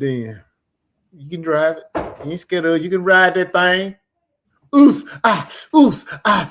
then you can drive it. You ain't scared of it. You can ride that thing. Oos, ah, oos, ah.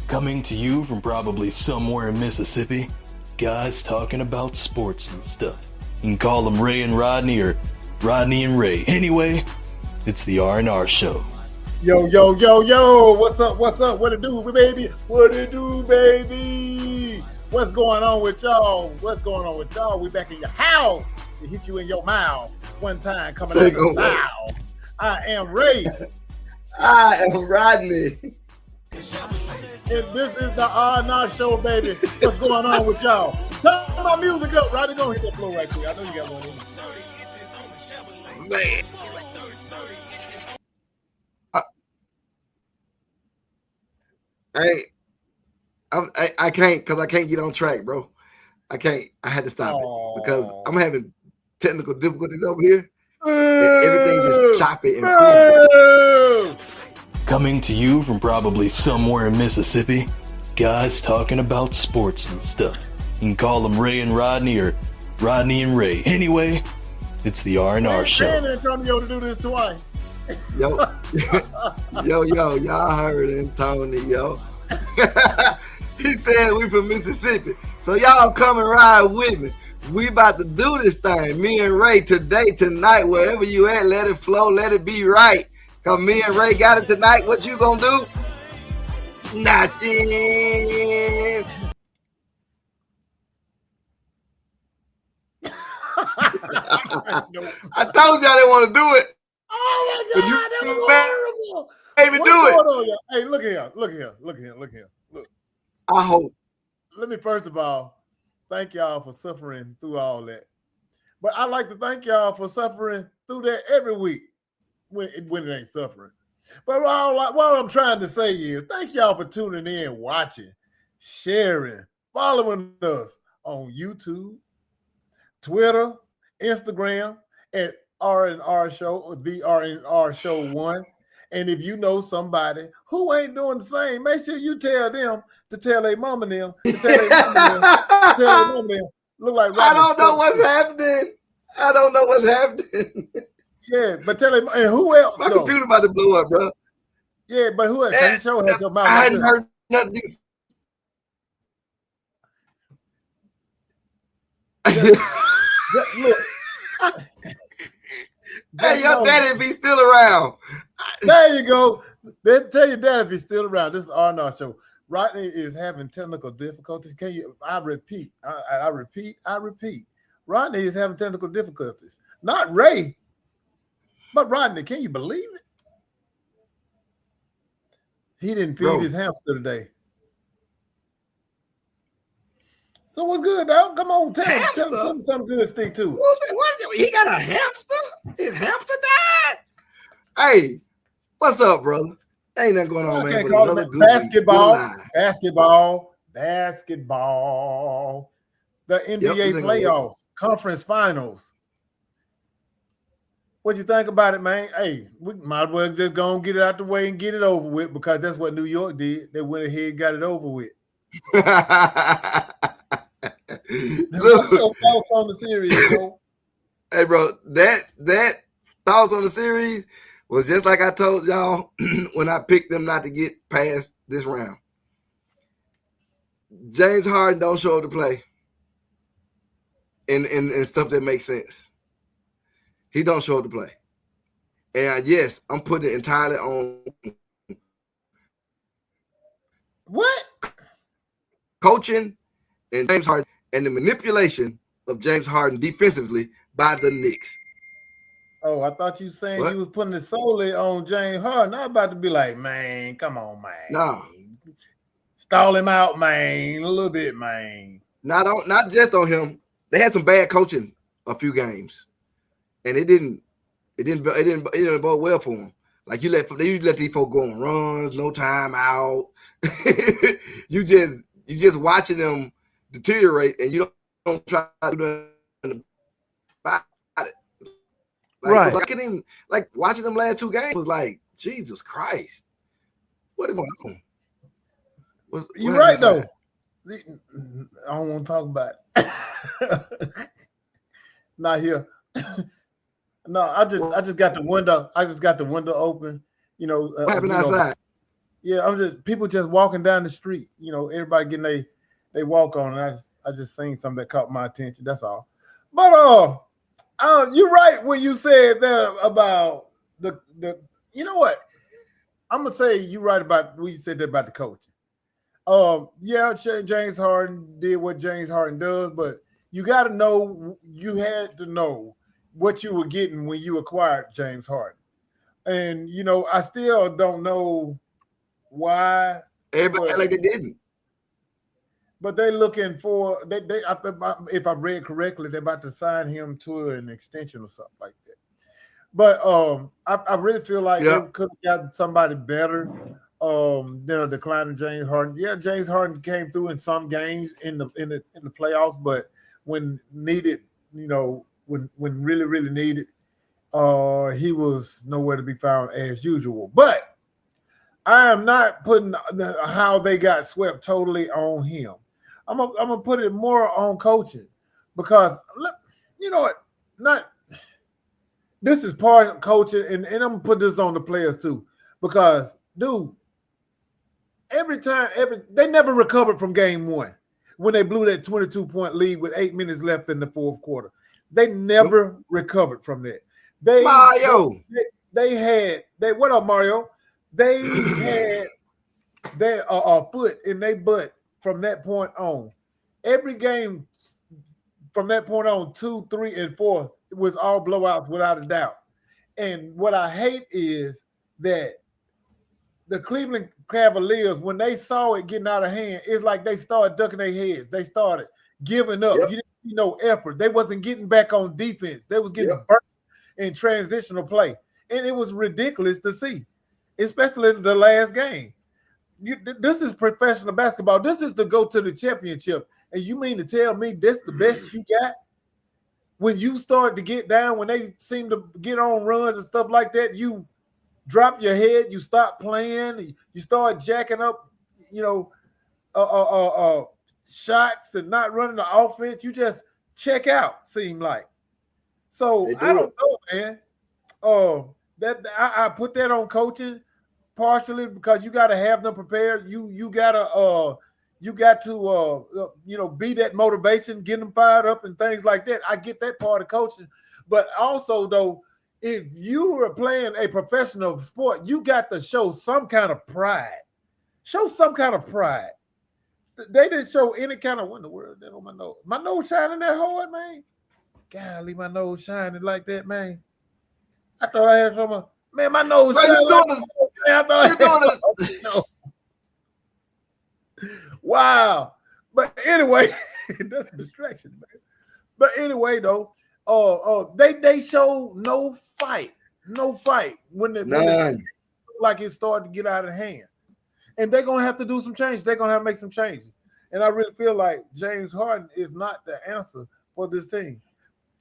Coming to you from probably somewhere in Mississippi, guys talking about sports and stuff. You can call them Ray and Rodney or Rodney and Ray. Anyway, it's the R&R Show. Yo, yo, yo, yo. What's up? What's up? What it do, baby? What it do, baby? What's going on with y'all? What's going on with y'all? We back in your house to hit you in your mouth one time coming out of the south. I am Ray. I am Rodney. And this is the R&R Show, baby. What's going on with y'all? Turn my music up. Rodney, go hit that flow right quick. I know you got one in. Man. I can't because I can't get on track, bro. I can't. I had to stop it because I'm having technical difficulties over here. Everything's just choppy and Coming to you from probably somewhere in Mississippi, guys talking about sports and stuff. You can call them Ray and Rodney or Rodney and Ray. Anyway, it's the R&R Show. Man, Antonio to do this twice. Yo, y'all heard Antonio. He said we from Mississippi. So y'all come and ride with me. We about to do this thing. Me and Ray today, tonight, wherever you at, let it flow, let it be right. Cause me and Ray got it tonight. What you gonna do? Nothing. I told y'all they want to do it. Oh my God, that was horrible. Made me do it. Hey, look here. Look. I hope. Let me first of all thank y'all for suffering through all that. But I like to thank y'all for suffering through that every week when it ain't suffering. But what I'm trying to say is thank y'all for tuning in, watching, sharing, following us on YouTube, Twitter, Instagram at R&R Show or the R&R Show 1. And if you know somebody who ain't doing the same, make sure you tell them to tell their mama them, to tell their mama them, Look like Rodney. I don't know what's happening. Yeah, but tell him, and who else? My computer about to blow up, bro. Yeah, but who else? That show has your mouth. I hadn't heard nothing. Look. Hey, your daddy if he's still around. There you go. Then tell your dad if he's still around. This is R&R Show. Rodney is having technical difficulties. I repeat. Rodney is having technical difficulties. Not Ray, but Rodney. Can you believe it? He didn't feed his hamster today. So what's good, dog? Come on, tell him something good. Stick to it. He got a hamster? His hamster died? Hey, what's up, brother? Ain't nothing going on, man. Basketball. The NBA playoffs, conference finals. What you think about it, man? Hey, we might as well just go and get it out the way and get it over with because that's what New York did. They went ahead and got it over with. What's your thoughts on the series, bro? Hey, bro, that thoughts on the series was just like I told y'all when I picked them not to get past this round. James Harden don't show up to play in stuff that makes sense. He don't show up to play. And yes, I'm putting it entirely on what? Coaching and James Harden and the manipulation of James Harden defensively by the Knicks. Oh, I thought you saying What? you was putting it solely on James Harden. I'm about to be like, man, come on, man. Nah. Stall him out, man, a little bit, man. Not just on him. They had some bad coaching a few games, and it didn't bode well for him. Like you let these folks go on runs, no time out. you just watching them deteriorate, and you don't try to do nothing about it. Like, Right. Like watching them last two games was like, Jesus Christ, what is going on? You're right though. I don't want to talk about it. Not here. No, I just got the window. I just got the window open. You know, what happened outside? Yeah, people just walking down the street. You know, everybody getting they walk on. And I just seen something that caught my attention. That's all. But you're right when you said that about the. You know what? I'm gonna say you're right about when you said that about the coaching. Yeah, James Harden did what James Harden does, but you got to know, you had to know what you were getting when you acquired James Harden. And, you know, I still don't know why. Everybody like they didn't. But they're looking for, if I read correctly, they're about to sign him to an extension or something like that. But I really feel like they could have got somebody better than a declining James Harden. Yeah, James Harden came through in some games in the playoffs, but when needed, you know, when really, really needed, he was nowhere to be found as usual. But I am not putting how they got swept totally on him. I'm gonna put it more on coaching, because you know what, this is part of coaching, and I'm gonna put this on the players too, because dude, they never recovered from game one when they blew that 22-point lead with 8 minutes left in the fourth quarter. They never recovered from that. What up, Mario? They had their foot in their butt from that point on. Every game from that point on, 2, 3, and 4, it was all blowouts without a doubt. And what I hate is that the Cleveland Cavaliers, when they saw it getting out of hand, it's like they started ducking their heads. They started giving up. Yep. You didn't see no effort. They wasn't getting back on defense. They was getting burnt in transitional play. And it was ridiculous to see, especially the last game. This is professional basketball. This is to go to the championship. And you mean to tell me this the best you got? When you start to get down, when they seem to get on runs and stuff like that, you drop your head, you stop playing, you start jacking up, you know, shots and not running the offense. You just check out, seem like. So I don't know, man. That I put that on coaching partially because you got to have them prepared. You got to you know, be that motivation, get them fired up and things like that. I get that part of coaching, but also though, if you were playing a professional sport, you got to show some kind of pride. Show some kind of pride. They didn't show any kind of, what in the world? That on my nose. My nose shining that hard, man. Golly, my nose shining like that, man. I thought I had some. Man, my nose shining. Wow. But anyway, that's a distraction, man. But anyway, though, they showed no fight when like it started to get out of hand, and they're gonna have to do some change. They're gonna have to make some changes, and I really feel like James Harden is not the answer for this team.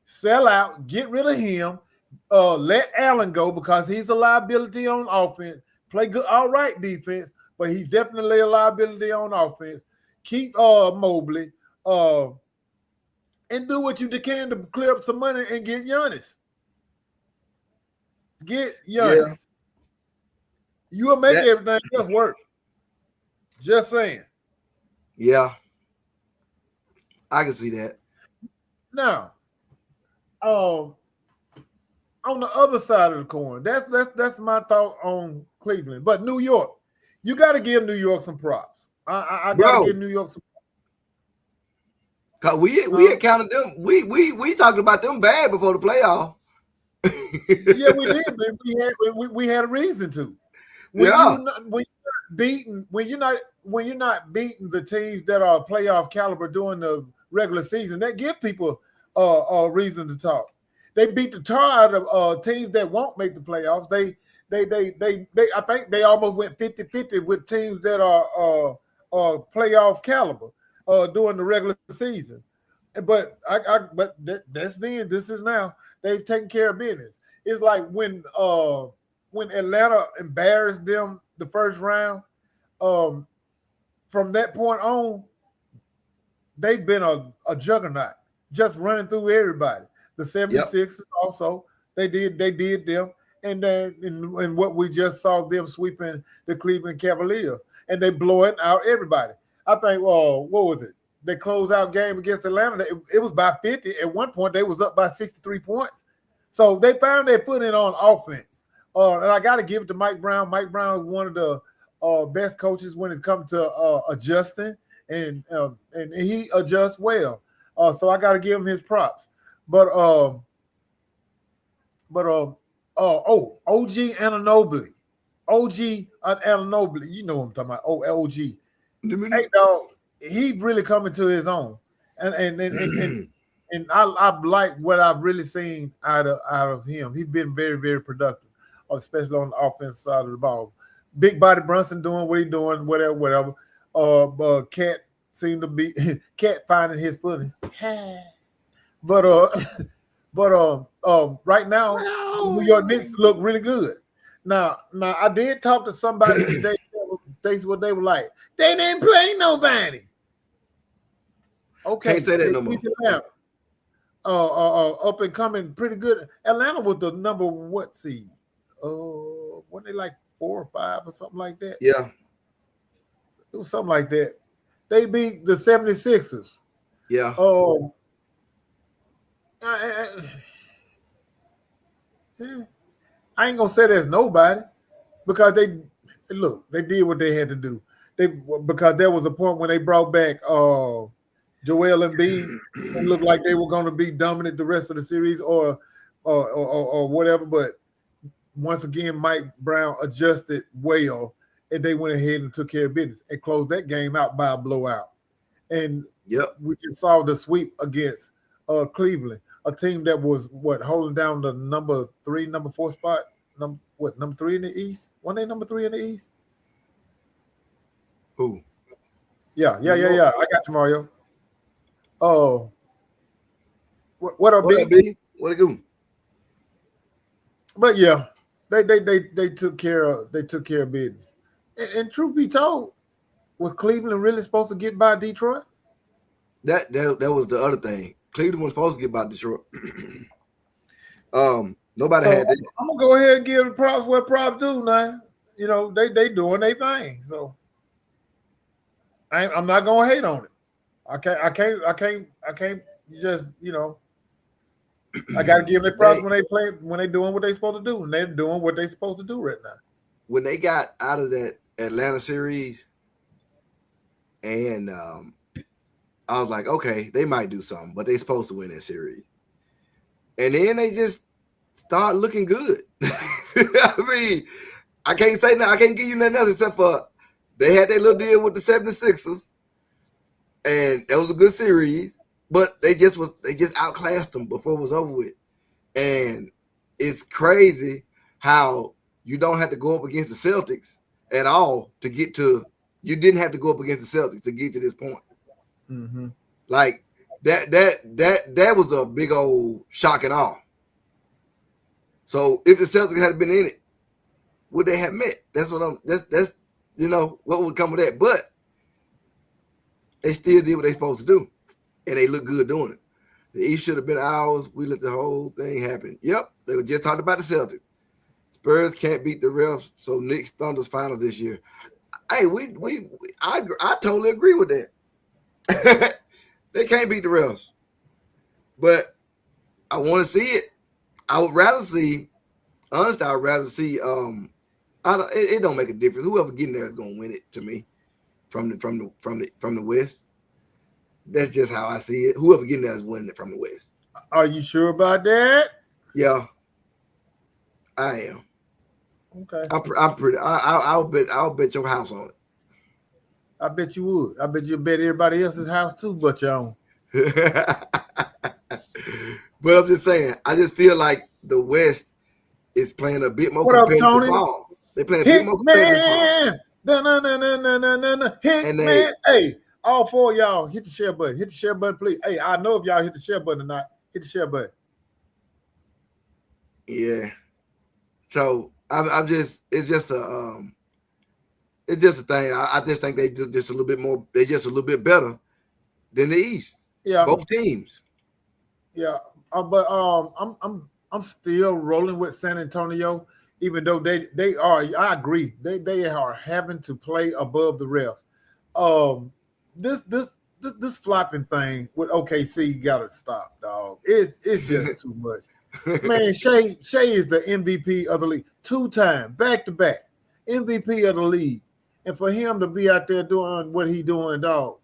Sell out, get rid of him, let Allen go because he's a liability on offense. Play good, all right defense, but he's definitely a liability on offense. Keep Mobley, and do what you can to clear up some money and get Giannis. Get Giannis. Yeah. You will make everything else work. Just saying. Yeah. I can see that. Now, on the other side of the coin, that's my thought on Cleveland. But New York, you got to give New York some props. I got to give New York some props. Cause we had counted them. We talked about them bad before the playoff. Yeah, we did. But we had a reason to. When you're not beating the teams that are playoff caliber during the regular season, that give people a reason to talk. They beat the tar out of teams that won't make the playoffs. They I think they almost went 50-50 with teams that are playoff caliber during the regular season. But that's then. This is now. They've taken care of business. It's like when Atlanta embarrassed them the first round. From that point on, they've been a juggernaut, just running through everybody. The 76ers also, they did them. And then in what we just saw them sweeping the Cleveland Cavaliers. And they blowing out everybody. I think, what was it? They closed out game against Atlanta. It was by 50. At one point, they was up by 63 points. So they found their footing on offense. And I got to give it to Mike Brown. Mike Brown is one of the best coaches when it comes to adjusting, and he adjusts well. So I got to give him his props. But OG Anunoby. OG Anunoby. You know what I'm talking about. OG. Hey, dog. He really coming to his own, and I like what I've really seen out of him. He's been very, very productive, especially on the offensive side of the ball. Big body Brunson doing what he's doing, whatever. Cat seemed to be Cat finding his footing, but right now New York Knicks look really good. Now I did talk to somebody today. They what they were like. They didn't play nobody. Okay, can't say that no more. Up and coming, pretty good. Atlanta was the number what seed? Weren't they like 4 or 5 or something like that? Yeah, it was something like that. They beat the 76ers. Yeah. I ain't gonna say there's nobody because they did what they had to do. Because there was a point when they brought back Joel Embiid. It looked like they were going to be dominant the rest of the series or whatever. But once again, Mike Brown adjusted well, and they went ahead and took care of business and closed that game out by a blowout. And we just saw the sweep against Cleveland, a team that was holding down the number 3, number 4 spot. Number 3 in the East? Weren't they number 3 in the East? Who? Yeah. I got you, Mario. Oh, what up, B? What it do? But yeah, they took care of business. And truth be told, was Cleveland really supposed to get by Detroit? That was the other thing. Cleveland was supposed to get by Detroit. Nobody had that. I'm gonna go ahead and give the props where props do now. You know, they doing their thing. So I'm not gonna hate on it. I can't just, you know, I gotta give them their props when they play, when they doing what they supposed to do, and they're doing what they supposed to do right now. When they got out of that Atlanta series, and I was like, okay, they might do something, but they supposed to win that series. And then they just start looking good. I mean, I can't say nothing. I can't give you nothing else except for they had their little deal with the 76ers, and that was a good series. But they just outclassed them before it was over with. And it's crazy how you don't have to go up against the Celtics at all to get to. You didn't have to go up against the Celtics to get to this point. Mm-hmm. Like that was a big old shock and awe. So if the Celtics had been in it, would they have met? That's you know what would come with that. But they still did what they supposed to do, and they look good doing it. The East should have been ours. We let the whole thing happen. Yep, they were just talking about the Celtics. Spurs can't beat the refs, so Knicks Thunder's final this year. Hey, I totally agree with that. They can't beat the refs, but I want to see it. I would rather see. Honestly, I'd rather see. It don't make a difference. Whoever getting there is gonna win it to me, from the West. That's just how I see it. Whoever getting there is winning it from the West. Are you sure about that? Yeah, I am. Okay. I'm pretty. I'll bet your house on it. I bet you would. I bet you bet everybody else's house too, but your own. But I'm just saying, I just feel like the West is playing a bit more What up, competitive Tony? ball. They playing a bit more competitive ball. Hit man. Hey, all four of y'all hit the share button. Hit the share button, please. Hey, I know if y'all hit the share button or not. Hit the share button. Yeah. So I'm just it's just a thing. I just think they do just a little bit more. They're just a little bit better than the East. Yeah. Both teams. Yeah. But I'm still rolling with San Antonio, even though they are. I agree. They are having to play above the refs. This flopping thing with OKC got to stop, dog. It's just too much. Man, Shea is the MVP of the league, 2-time, back-to-back MVP of the league. And for him to be out there doing what he doing, dog,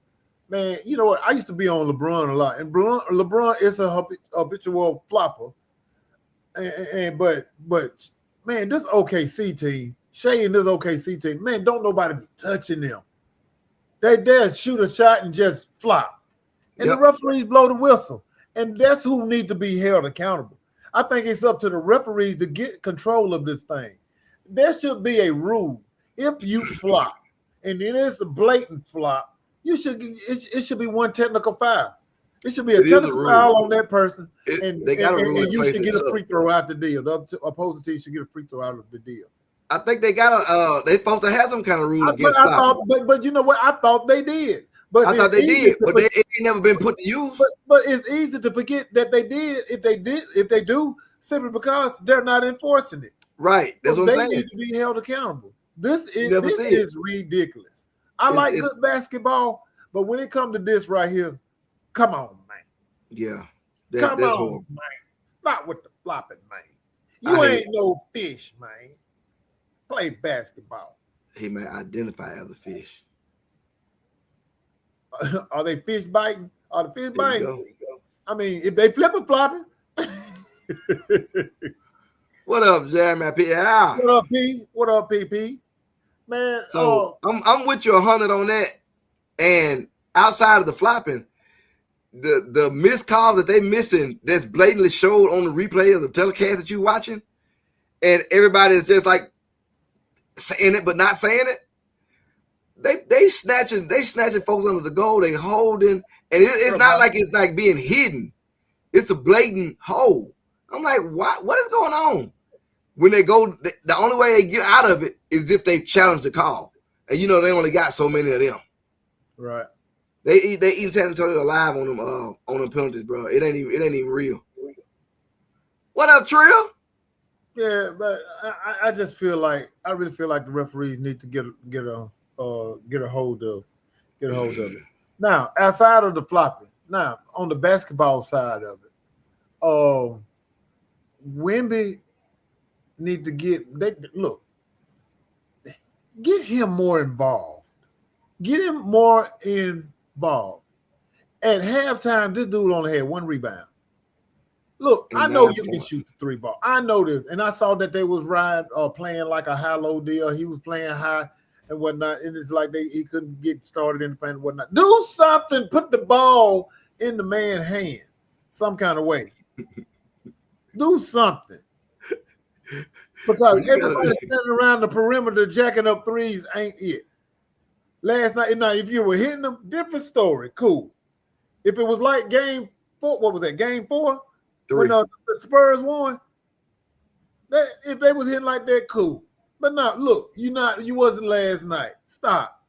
man, you know what? I used to be on LeBron a lot, and LeBron is a habitual flopper. But man, this OKC team, Shea and this OKC team, man, don't nobody be touching them. They'll shoot a shot and just flop. And the referees blow the whistle. And that's who needs to be held accountable. I think it's up to the referees to get control of this thing. There should be a rule. If you flop, and it is a blatant flop, it should be one technical foul. It should be a technical foul on that person, and you should get a free throw out the deal. The opposing team should get a free throw out of the deal. I think they got they supposed to have some kind of rule against flopping. But you know what? I thought they did. But I thought they did, but it ain't never been put to use. But it's easy to forget that they did. If they do, simply because they're not enforcing it. Right. That's what I'm saying. They need to be held accountable. This is ridiculous. I like good basketball, but when it comes to this right here, come on, man. Yeah. Come on, horrible. Man. Stop with the flopping, man. You ain't no fish, man. Play basketball. He may identify as a fish. Are they fish biting? Are the fish biting? I mean, if they flip a flopping. What up, Jeremy P? Yeah. What up, P? What up, PP? Man, so I'm with you 100 on that. And outside of the flopping, the missed calls that they missing that's blatantly showed on the replay of the telecast that you watching, and everybody is just like saying it but not saying it. They snatching folks under the goal. They holding, and it's not like it's like being hidden. It's a blatant hold. I'm like, what is going on? When they go, the only way they get out of it is if they challenge the call, and you know they only got so many of them. Right. They eat San Antonio alive on them penalties, bro. It ain't even real. What up, Trill? Yeah, but I just feel like I really feel like the referees need to get a hold of it. Now, outside of the flopping, now on the basketball side of it, Wemby need to get him more involved. Get him more involved. At halftime, this dude only had 1 rebound. Look, I know you can shoot the 3 ball. I know this, and I saw that they was playing like a high-low deal. He was playing high and whatnot, and it's like he couldn't get started in the paint and whatnot. Do something. Put the ball in the man's hand some kind of way. Do something. Because everybody standing around the perimeter jacking up threes ain't it. Last night, now if you were hitting them, different story, cool. If it was like game 4, what was that? Game 4? 3. When the Spurs won, if they was hitting like that, cool. But now, look, you wasn't last night. Stop.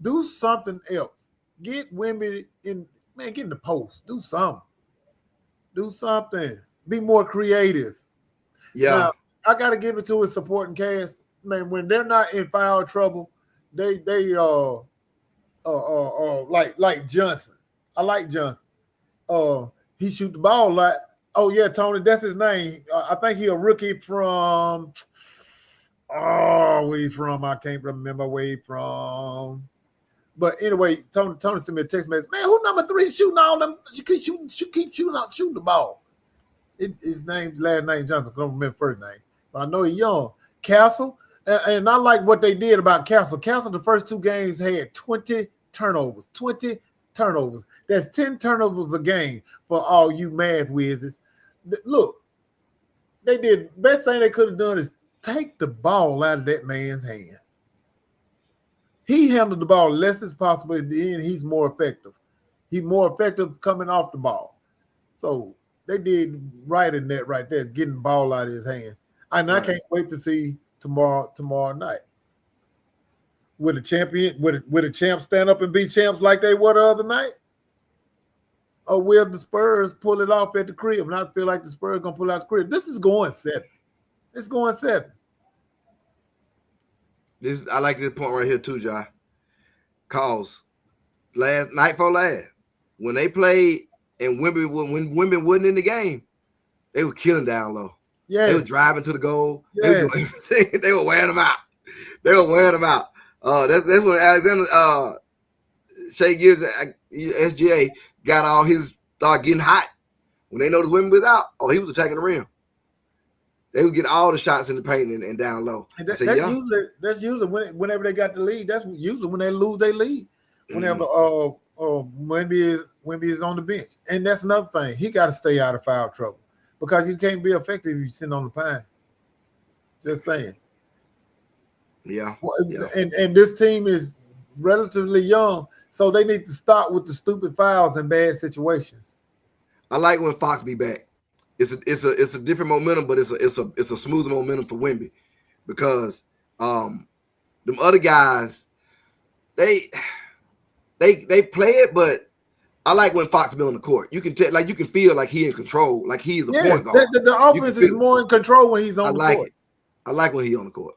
Do something else. Get Wemby in, man, get in the post. Do something. Do something. Be more creative. Yeah. Now, I got to give it to his supporting cast. Man, when they're not in foul trouble, they like Johnson. I like Johnson. He shoot the ball a lot. Oh yeah, Tony, that's his name. I think he a rookie from. Oh, where he from? I can't remember where he from. But anyway, Tony sent me a text message. Man, who number 3 shooting all them? She keep shooting the ball. His last name Johnson. I don't remember first name, but I know he's young. Castle, and I like what they did about Castle. Castle, the first 2 games had 20 turnovers. 20 turnovers. That's 10 turnovers a game for all you math whizzes. Look, they did. Best thing they could have done is take the ball out of that man's hand. He handled the ball less as possible. At the end, he's more effective. He's more effective coming off the ball. So they did right in that right there, getting the ball out of his hand. And I can't wait to see tomorrow night. Will a champ stand up and beat champs like they were the other night? Or will the Spurs pull it off at the crib? And I feel like the Spurs gonna pull out the crib. This is going 7. It's going 7. I like this point right here too, Jai. Cause night for last, when they played and when Wemby wasn't in the game, they were killing down low. Yeah, they were driving to the goal. Yes. They were doing everything. They were wearing them out. That's when Alexander Shea Gibbs SGA got all his start getting hot. When they noticed Wemby was out, he was attacking the rim. They would get all the shots in the paint and down low. And that's usually whenever they got the lead. That's usually when they lose their lead. Whenever Wemby is on the bench, and that's another thing. He got to stay out of foul trouble because he can't be effective if you're sitting on the pine. Just saying. Yeah. And this team is relatively young, so they need to stop with the stupid fouls and bad situations. I like when Fox be back. It's a different momentum, but it's a smoother momentum for Wemby because them other guys they play it, but I like when Fox be on the court. You can tell, you can feel like he in control, like he's a point guard. The offense is more in control when he's on the court. I like when he's on the court.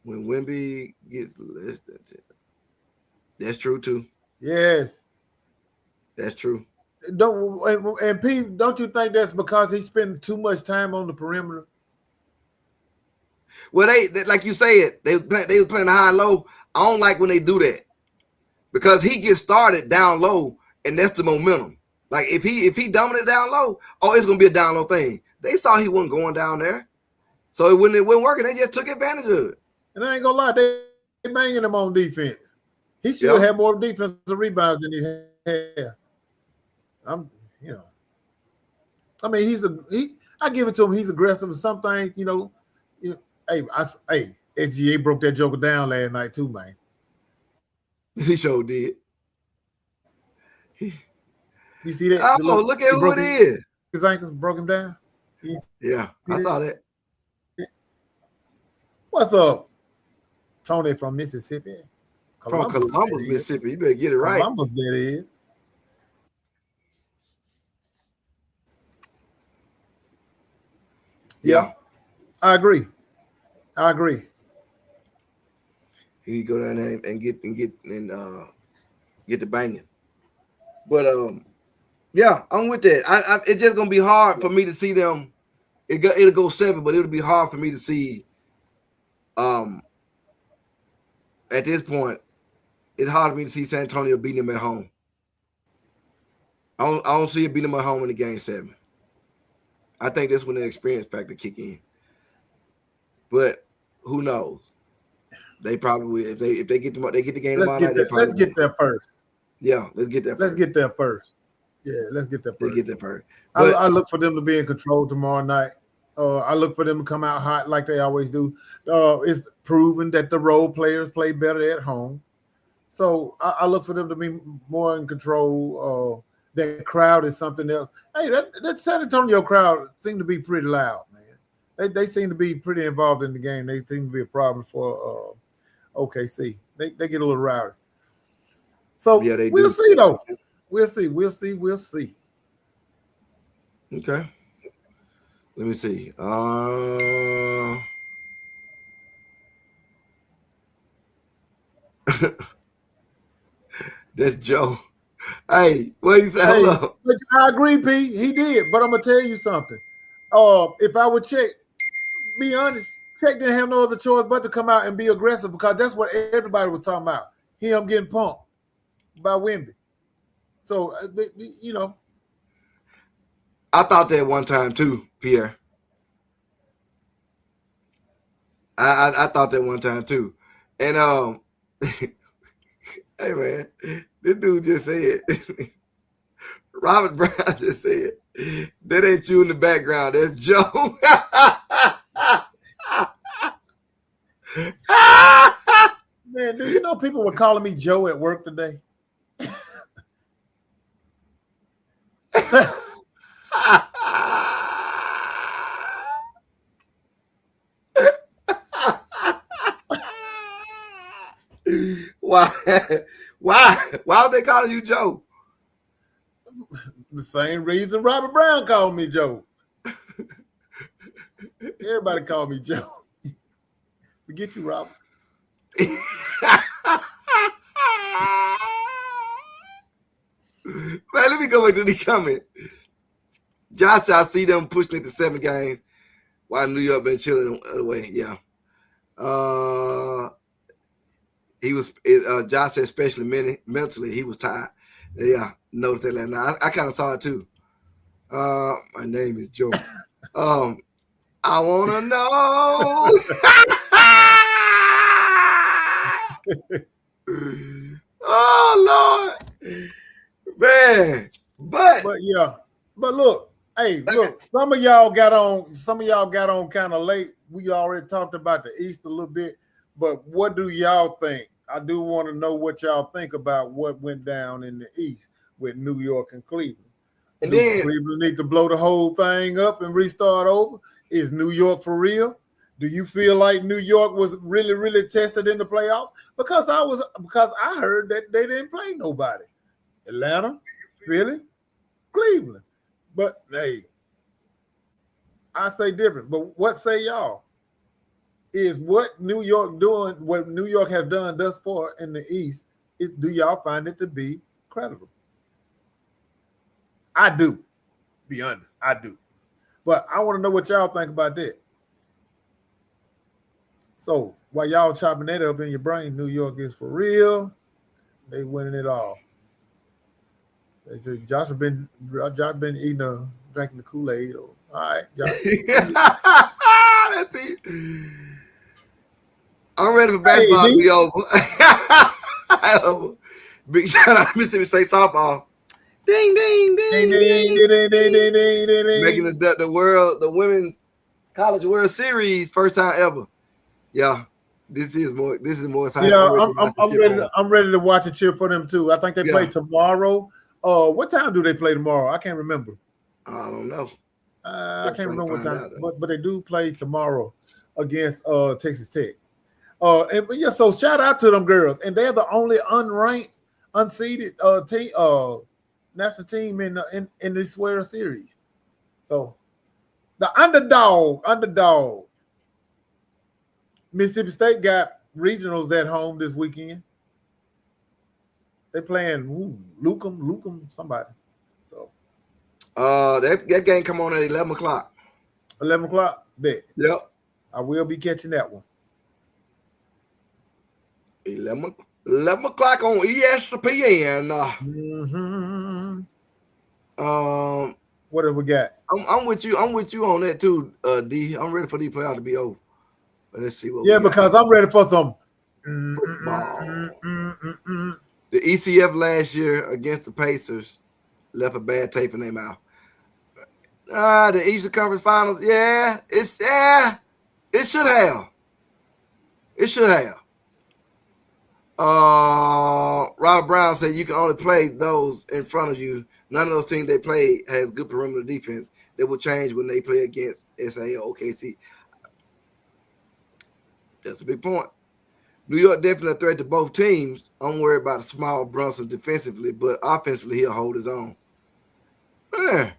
When Wemby gets less than 10. That's true too. Yes, that's true. And Pete, don't you think that's because he spent too much time on the perimeter? Well, they like you said, they was playing the high and low. I don't like when they do that because he gets started down low, and that's the momentum. Like if he dominated down low, it's gonna be a down low thing. They saw he wasn't going down there, so it wasn't working. They just took advantage of it. And I ain't gonna lie, they banging him on defense. He should have more defensive rebounds than he had. I give it to him. He's aggressive in some things, Hey, SGA broke that joker down last night too, man. He sure did. You see that? Oh, look at who it is. His ankles broke him down. Yeah, I saw that. What's up, Tony from Mississippi? From Columbus, Mississippi. You better get it right. Columbus, that is. Yeah, I agree. He need to go down there and get the banging. But yeah, I'm with that. It's just gonna be hard for me to see them. It'll go 7, but it'll be hard for me to see. At this point, it's hard for me to see San Antonio beating them at home. I don't see it beating them at home in the game 7. I think that's when the experience factor kick in. But who knows? They probably will. If they get the game tomorrow night, let's get there first. Yeah, let's get there first. Let's get there first. Yeah, let's get there first. Let's get there first. I look for them to be in control tomorrow night. I look for them to come out hot like they always do. It's proven that the role players play better at home. So I look for them to be more in control. That crowd is something else. Hey, that San Antonio crowd seemed to be pretty loud, man. They seem to be pretty involved in the game. They seem to be a problem for OKC. They get a little rowdy. So yeah, we'll see, though. We'll see. Okay. Let me see. That's Joe. Hey, what you say? Hello. I agree, P. He did, but I'm gonna tell you something. If I would check, be honest, Check didn't have no other choice but to come out and be aggressive because that's what everybody was talking about. him getting pumped by Wemby. So, you know. I thought that one time too, Pierre. I thought that one time too. And hey man, this dude just said Robert Brown just said that ain't you in the background, that's Joe. Man, do you know people were calling me Joe at work today? Why would they call you Joe? The same reason Robert Brown called me Joe. Everybody called me Joe. Forget you, Robert. Man, let me go back to the comment. Josh, I see them pushing it to 7 games while New York been chilling away. Yeah. Josh said especially mentally, he was tired. Yeah, noticed that last night. I kind of saw it too. My name is Joe. I want to know. Oh, Lord. Man. But yeah. But look, hey, look, some of y'all got on kind of late. We already talked about the East a little bit, but what do y'all think? I do want to know what y'all think about what went down in the East with New York and Cleveland. And do then Cleveland need to blow the whole thing up and restart over? Is New York for real? Do you feel like New York was really, really tested in the playoffs? Because I heard that they didn't play nobody. Atlanta, Philly, Cleveland. But hey, I say different. But what say y'all? Is what New York doing, what New York have done thus far in the East, do y'all find it to be credible? I do. Be honest, I do. But I want to know what y'all think about that. So while y'all chopping that up in your brain, New York is for real. They winning it all. They said Josh been eating drinking the Kool-Aid. All right, Josh. Let's see. I'm ready for basketball to be over. Big shout out to Mississippi State softball. Ding ding ding ding ding ding ding ding. Making the Women's College World Series first time ever. Yeah, this is more time. Yeah, I'm ready to watch and cheer for them too. I think they play tomorrow. What time do they play tomorrow? I can't remember. I don't know. I can't remember what time, but they do play tomorrow against Texas Tech. But yeah, so shout out to them girls, and they're the only unranked, unseeded team, national team in this World Series. So the underdog. Mississippi State got regionals at home this weekend. They playing Lucum, somebody. So that game come on at 11 o'clock. 11 o'clock, bet. Yep. I will be catching that one. 11 o'clock on ESPN. What have we got? I'm with you on that too, D. I'm ready for these playoffs to be over. But let's see what. Yeah, because I'm ready for some football. The ECF last year against the Pacers left a bad taste in their mouth. The Eastern Conference Finals, it should have. It should have. Robert Brown said you can only play those in front of you. None of those teams they play has good perimeter defense. That will change when they play against SA or OKC. That's a big point. New York definitely a threat to both teams. I'm worried about the small Brunson defensively, but offensively he'll hold his own. I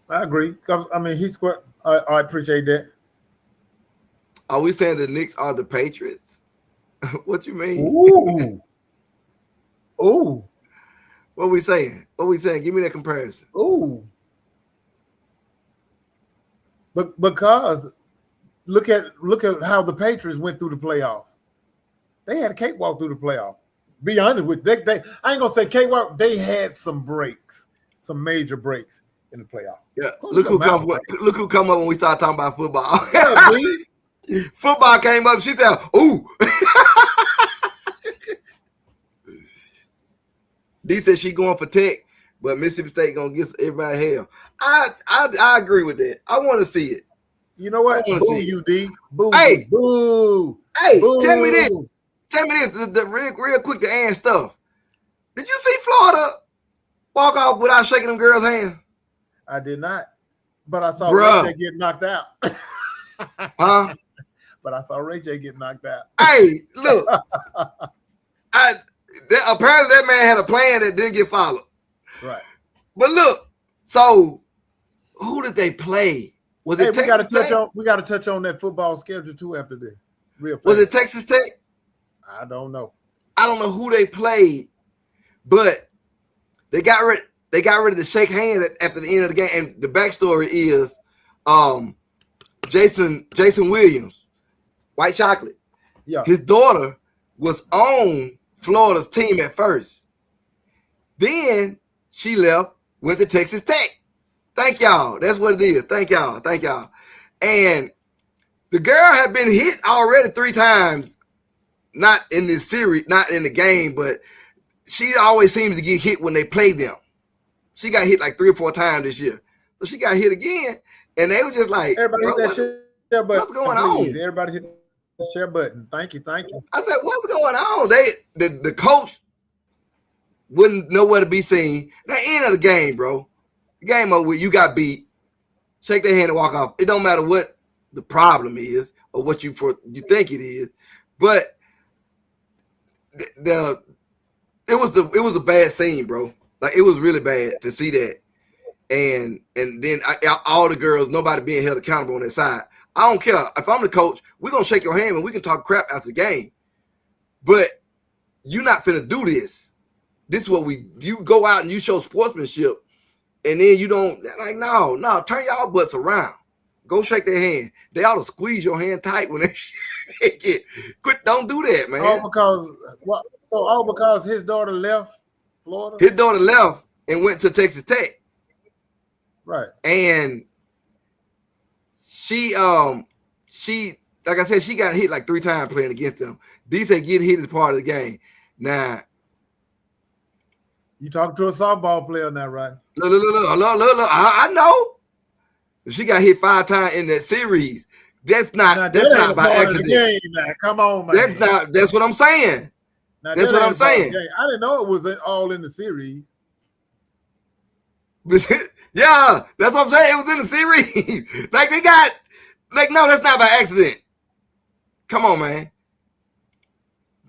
agree. I mean, he's quite. I appreciate that. Are we saying the Knicks are the Patriots? What you mean? Ooh. What we saying? Give me that comparison. Ooh. But because look at how the Patriots went through the playoffs. They had a cakewalk through the playoffs. Be honest with they I ain't gonna say K-Walk, they had some breaks, some major breaks in the playoff. Yeah. Look who come up when we start talking about football. Yeah, Football came up, she said, ooh. D said she going for Tech, but Mississippi State gonna get everybody hell. I agree with that. I want to see it. You know what? Boo you, D. Boo. Hey, boo. Hey, boo. Tell me this. Real quick to end stuff. Did you see Florida walk off without shaking them girls' hands? I did not. But I saw Ray J get knocked out. Huh? But I saw Ray J get knocked out. Hey, look. Apparently that man had a plan that didn't get followed. Right. But look, so who did they play? Was it Texas Tech? We got to touch on that football schedule too after this. Real fast. Was it Texas Tech? I don't know. I don't know who they played, but they got ready to shake hands after the end of the game. And the backstory is Jason Williams, White Chocolate. Yeah. His daughter was on Florida's team at first. Then she left, went to Texas Tech. Thank y'all. That's what it is. Thank y'all. And the girl had been hit already 3 times, not in this series, not in the game, but she always seems to get hit when they play them. She got hit like 3 or 4 times this year. So she got hit again, and they were just like, everybody hit that share button. What's going on? Everybody hit the share button. Thank you. I said, what's going on? The coach wouldn't know where to be seen. The end of the game, bro. The game over with, you got beat. Shake their hand and walk off. It don't matter what the problem is or what you think it is, but it was a bad scene, bro. Like, it was really bad to see that, and then all the girls, nobody being held accountable on their side. I don't care if I'm the coach. We're gonna shake your hand and we can talk crap after the game, but you're not finna do this. This is what you go out and you show sportsmanship. And then you don't, like, no, turn y'all butts around. Go shake their hand. They ought to squeeze your hand tight when they shake it. Quit, don't do that, man. All because his daughter left Florida? His daughter left and went to Texas Tech. Right. And she, like I said, she got hit like 3 times playing against them. These say getting hit is part of the game. Now, you talking to a softball player now, right? Look. I know. She got hit 5 times in that series. That's not by accident. Game, now. Come on, man. That's what I'm saying. Now, that's what I'm saying. I didn't know it was all in the series. Yeah, that's what I'm saying. It was in the series. No, that's not by accident. Come on, man.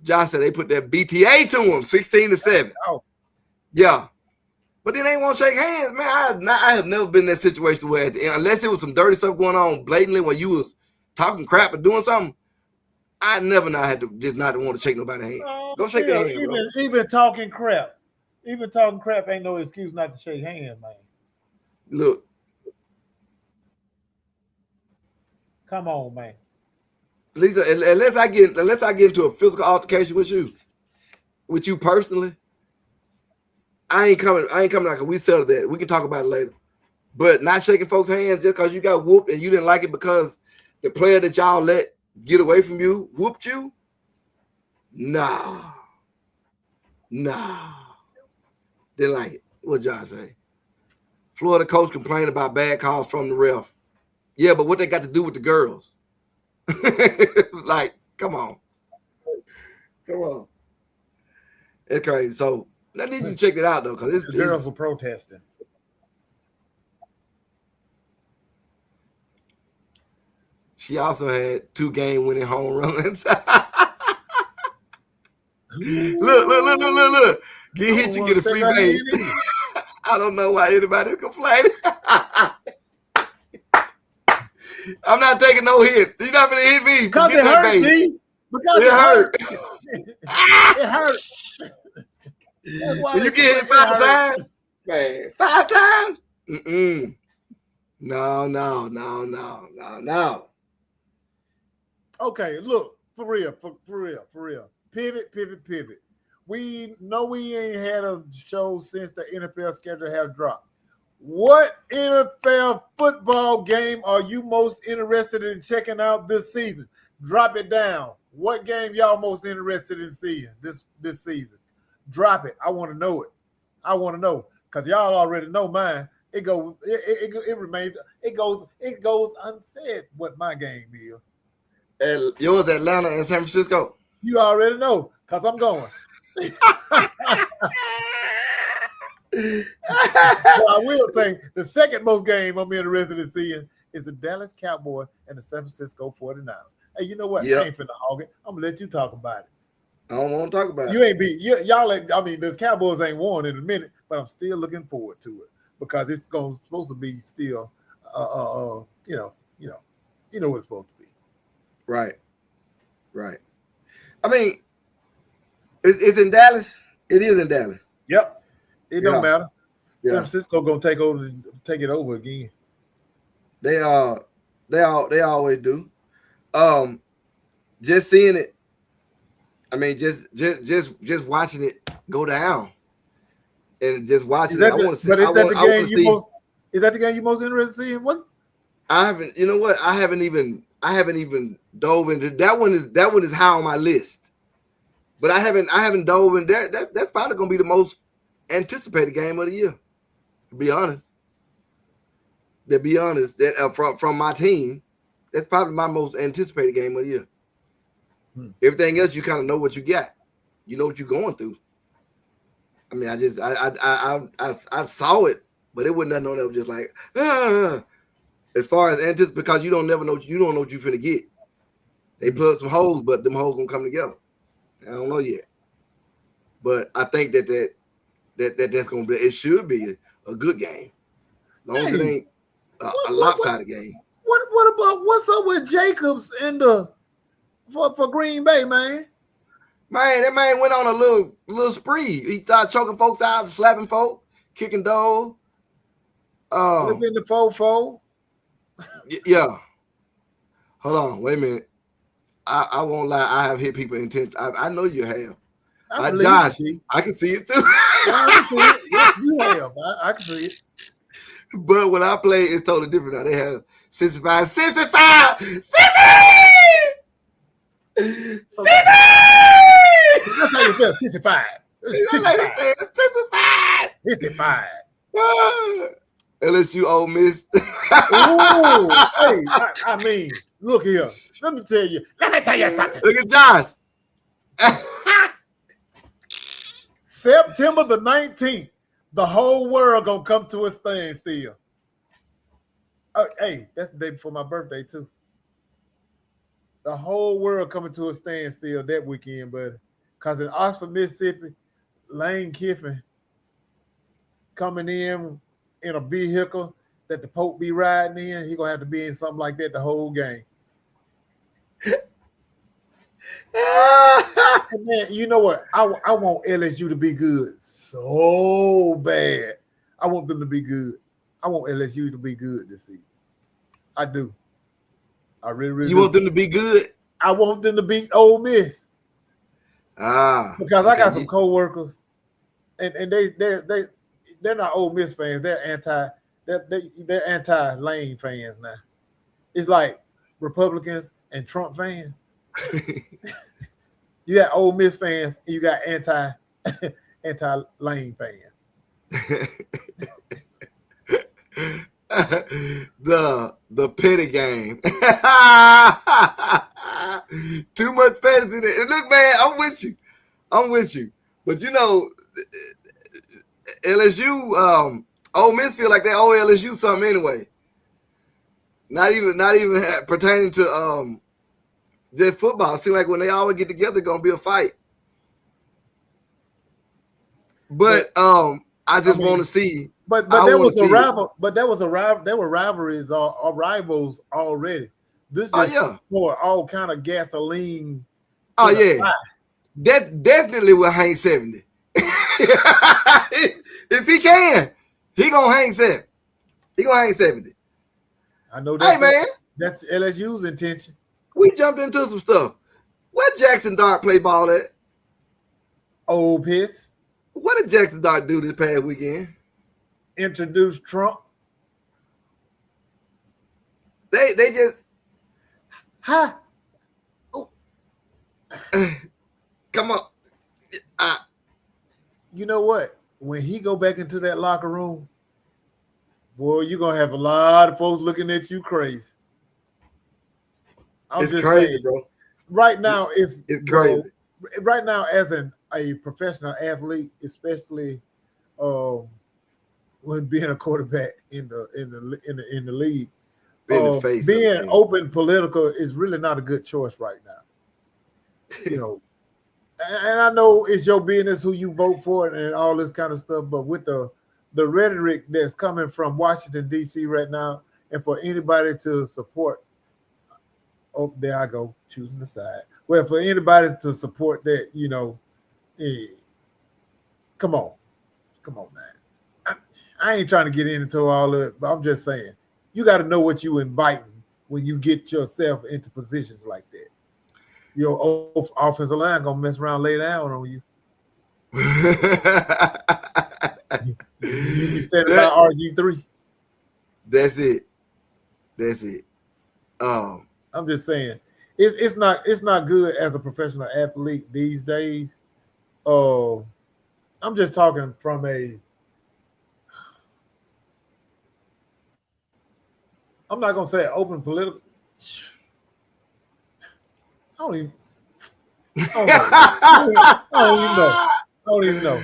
Josh said they put that BTA to him, 16-7. Oh. Yeah. But then they won't shake hands, man. I have never been in that situation where, unless it was some dirty stuff going on blatantly when you was talking crap or doing something, I never had to just not want to shake nobody's hand. Go shake their hand, bro. Even talking crap ain't no excuse not to shake hands, man. Look. Come on, man. Lisa, unless I get into a physical altercation with you personally, I ain't coming like we settled that. We can talk about it later. But not shaking folks' hands just because you got whooped and you didn't like it because the player that y'all let get away from you whooped you? Nah. Didn't like it. What John say? Florida coach complained about bad calls from the ref. Yeah, but what they got to do with the girls? Like, come on. It's crazy. So I need you to check it out though, because the girls are protesting. She also had 2 game-winning home runs. Look. Get hit, you get a free base. I don't know why anybody's complaining. I'm not taking no hit. You're not gonna hit me. Because it hurt, me. Because it hurt. It hurt. When you get hit 5 times, man. 5 times? No. Okay, look, for real. Pivot. We know we ain't had a show since the NFL schedule have dropped. What NFL football game are you most interested in checking out this season? Drop it down. What game y'all most interested in seeing this season? Drop it. I want to know it. I want to know because y'all already know mine. It goes unsaid what my game is. Yours, Atlanta and San Francisco. You already know because I'm going. Well, I will say the second most game I'm interested in seeing is the Dallas Cowboys and the San Francisco 49ers. Hey, you know what? Yep. I ain't finna hog it. I'm gonna let you talk about it. I don't want to talk about You it. ain't beat y'all. I mean, the Cowboys ain't won in a minute, but I'm still looking forward to it because it's supposed to be still, you know what it's supposed to be. Right. I mean, it's in Dallas. It is in Dallas. Yep. It don't matter. Yeah. San Francisco gonna take it over again. They always do. Just seeing it. I mean, just watching it go down, and just watching it. I want to see. Is that the game you most interested in seeing? What? I haven't. You know what? I haven't even dove into that one. That one is high on my list, but I haven't dove in there. That's probably gonna be the most anticipated game of the year. To be honest, that from my team, that's probably my most anticipated game of the year. Everything else, you kind of know what you got. You know what you're going through. I mean, I saw it, but it wasn't nothing on there. Just like as far as because you don't know what you're finna get. They plug some holes, but them holes gonna come together. I don't know yet, but I think that's gonna be. It should be a good game, as long as it ain't a lopsided game. What about what's up with Jacobs and for Green Bay, man? Man, that man went on a little spree. He started choking folks out, slapping folk, kicking dogs. Flipping the fofo. Yeah. Hold on, wait a minute. I won't lie. I have hit people intent. I know you have. Josh, I can see it too. I can see it. Yes, you have. I can see it. But when I play, it's totally different now. They have 65. That's how you feel. 65. 65. LSU Ole Miss. Ooh, hey, I mean, look here. Let me tell you something. Look at Josh. September the 19th, the whole world gonna come to a standstill. Hey, that's the day before my birthday too. The whole world coming to a standstill that weekend, buddy. Because in Oxford, Mississippi, Lane Kiffin coming in a vehicle that the Pope be riding in, he gonna have to be in something like that the whole game. And man, you know what? I want LSU to be good so bad. I want them to be good. I want LSU to be good this season. I do. I really You want them to be good? I want them to beat Ole Miss. Because I got some co-workers, and they're not Ole Miss fans. They're anti Lane fans now. It's like Republicans and Trump fans. You got Ole Miss fans, and you got anti Lane fans. The petty game. Too much petty in it. And look, man, I'm with you. But you know, LSU, Ole Miss feel like they owe LSU something anyway. Not even pertaining to their football. Seems like when they always get together, gonna be a fight. But I just want to see. But there was a rival. But there was a rival. There were rivalries or rivals already. This is for all kind of gasoline. Oh yeah, that definitely will hang 70. If he can, he gonna hang 70. He gonna hang 70. I know that. Hey man, that's LSU's intention. We jumped into some stuff. Where Jackson Dart play ball at? Old piss. What did Jackson Dart do this past weekend? Introduce Trump. They just Huh? come on. You know what? When he go back into that locker room, boy, you're gonna have a lot of folks looking at you crazy. It's crazy, saying, bro. Right now, it's crazy. Right now, as a professional athlete, especially when being a quarterback in the league, being open political is really not a good choice right now. You know, and I know it's your business who you vote for and all this kind of stuff, but with the rhetoric that's coming from Washington, D.C. right now, and for anybody to support, oh, there I go, choosing the side. Well, for anybody to support that, you know, come on, man. I ain't trying to get into all of it, but I'm just saying, you got to know what you inviting when you get yourself into positions like that. Your offensive line gonna mess around, lay down on you. You be standing by RG3. That's it. I'm just saying, it's not good as a professional athlete these days. I'm just talking from I'm not gonna say open political. I don't even know.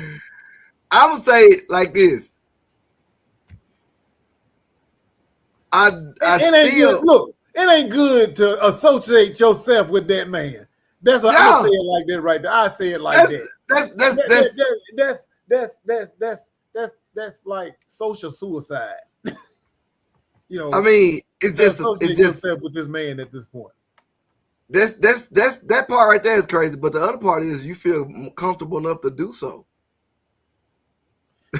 I'm gonna say it like this. It ain't good to associate yourself with that man. That's what I'm gonna say it like that right there. I say it like that. That's like social suicide. You know, I mean, it's just yourself with this man at this point. That's that part right there is crazy, but the other part is you feel comfortable enough to do so.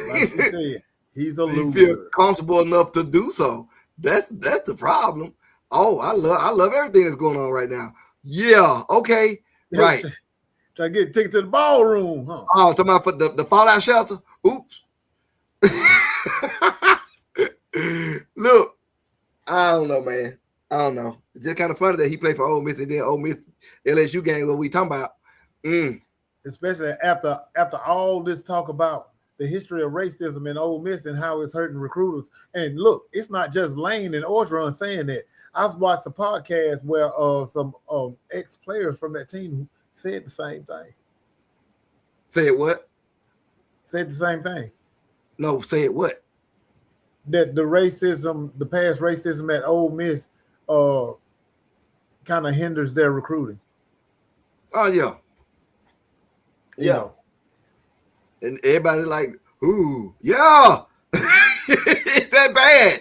Like you said, he's a loser. You feel comfortable enough to do so. That's the problem. Oh, I love everything that's going on right now. Yeah, okay, right. Try to take it to the ballroom, huh? Oh, talking about for the fallout shelter. Oops. Look, I don't know, man. I don't know. It's just kind of funny that he played for Ole Miss and then Ole Miss LSU game what we talking about. Especially after all this talk about the history of racism in Ole Miss and how it's hurting recruiters. And look, it's not just Lane and Orgeron saying that. I've watched a podcast where some ex-players from that team said the same thing. Said what? Said the same thing. No, said what? That the racism, the past racism at Ole Miss kind of hinders their recruiting. Oh, yeah. You know. And everybody like, ooh, yeah. It's that bad.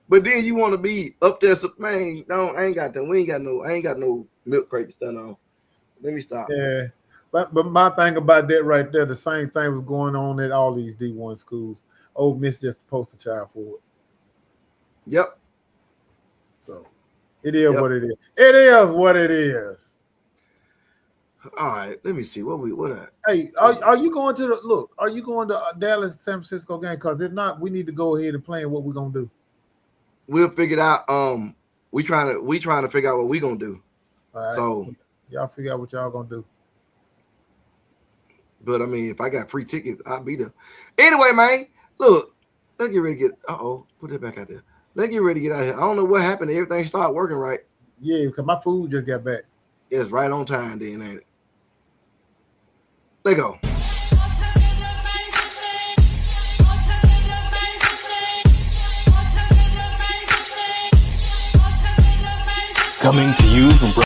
But then you want to be up there, so, man, no, I ain't got no milk crate to stand on. Let me stop. Yeah. But my thing about that right there, the same thing was going on at all these D1 schools. Ole Miss just the poster child for it. Yep. So it is what it is. It is what it is. All right, let me see Hey, are you going to are you going to Dallas San Francisco game? Because if not, we need to go ahead and plan what we're gonna do. We'll figure it out. We trying to figure out what we're gonna do. All right. So y'all figure out what y'all gonna do. But I mean, if I got free tickets, I'll be there. Anyway, man, look, let's get ready to get. Put that back out there. Let's get ready to get out of here. I don't know what happened. Everything started working right. Yeah, because my food just got back. It's right on time, then, ain't it? Let go. Coming to you from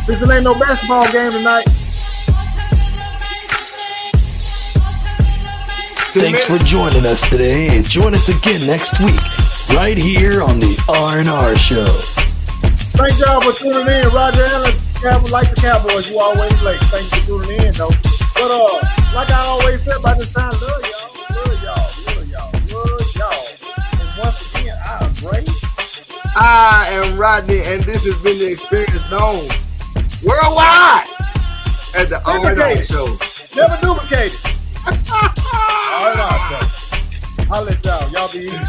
This ain't no basketball game tonight. Thanks for joining us today, and join us again next week, right here on the R&R Show. Thank y'all for tuning in. Roger Allen, like the Cowboys, you always late. Thanks for tuning in, though. But like I always said by this time, love y'all. And once again, I am Ray. I am Rodney, and this has been the experience known worldwide at the O&O Show. Never duplicated. All right, I'll let y'all. Y'all be easy.